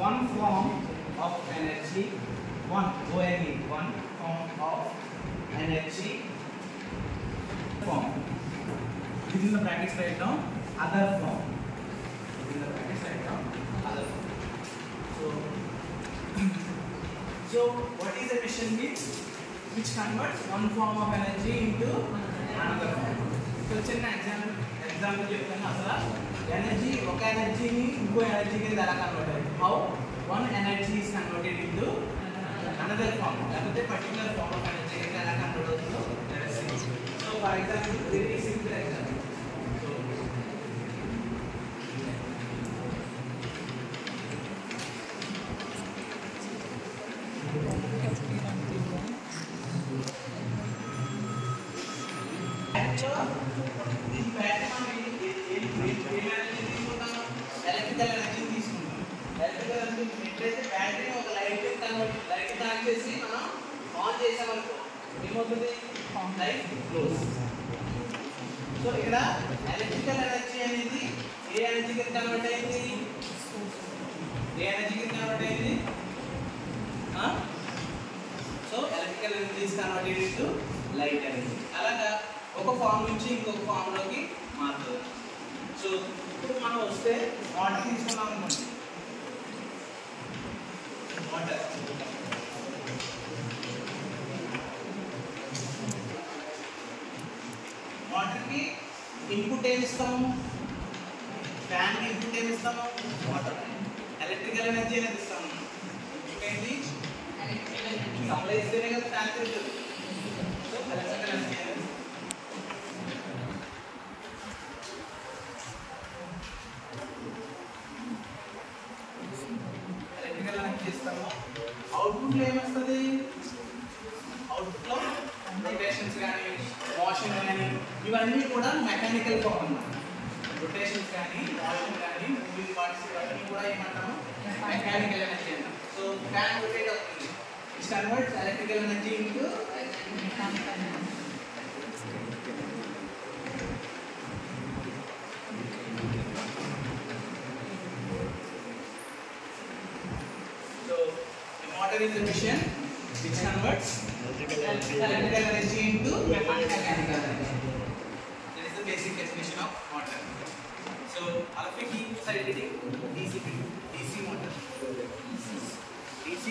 one form of energy, one form of energy form. Within the brackets write down other form. Within the brackets write down other form. So what is emission means? Which converts one form of energy into another form. So చిన్న example చెప్తాను. అసలు energy ఒక ఎనర్జీని ఇంకో ఎనర్జీకి ఎలా convert అవుతుంది? How one energy is converted into another form. లేకపోతే particular form of energy ఎలా కన్వర్ట్ అవుతుందో తెలుస్తుంది. So for example, very simple example. Electrical energy తీసుకుంటాం. ఎలక్ట్రికల్ ఎనర్జీ ఎట్లయితే బ్యాటరీ ఒక లైట్ ఆన్ చేసి మనం ఆన్ చేసామనుకో ఏమవుతుంది? Light close. సో ఇక్కడ ఎలక్ట్రికల్ ఎనర్జీ అనేది ఏ ఎనర్జీకి కన్వర్ట్ అయింది? So electrical energy is converted into light energy. అలాగా ఒక ఫామ్ నుంచి ఇంకొక ఫామ్లోకి మారుతుంది. సో ఇప్పుడు మనం వస్తే వాటర్ తీసుకున్నాం అనుకోండి. వాటర్కి ఇన్పుట్ ఏమి ఇస్తాము? ఫ్యాన్కి ఇన్పుట్ ఏమి ఇస్తాము? వాటర్. ఎలక్ట్రికల్ ఎనర్జీ అనేది ఇస్తాము. ఇంకేంటి? సప్లై ఇస్తేనే కదా ఫ్యాన్ తిరుగుతుంది. సో ఎలక్ట్రికల్ ఎనర్జీ అనేది చేస్తాము. అవుట్పుట్లో ఏమొస్తుంది? అవుట్పుట్లో రొటేషన్స్ కానీ మోషన్ కానీ ఇవన్నీ కూడా మెకానికల్ ఫామ్ అన్నమాట. రొటేషన్స్ కానీ మోషన్ కానీ మూవింగ్ పార్ట్స్ ఇవన్నీ కూడా ఏమంటాము? మెకానికల్ ఎనర్జీ అంటాం. సో ఫ్యాన్ రొటేట్ అవుతుంది. It's converts electrical energy into mechanical energy. Water is a machine which converts electrical energy into mechanical energy. That is the basic definition of water. So, alpha key side DC motor. DC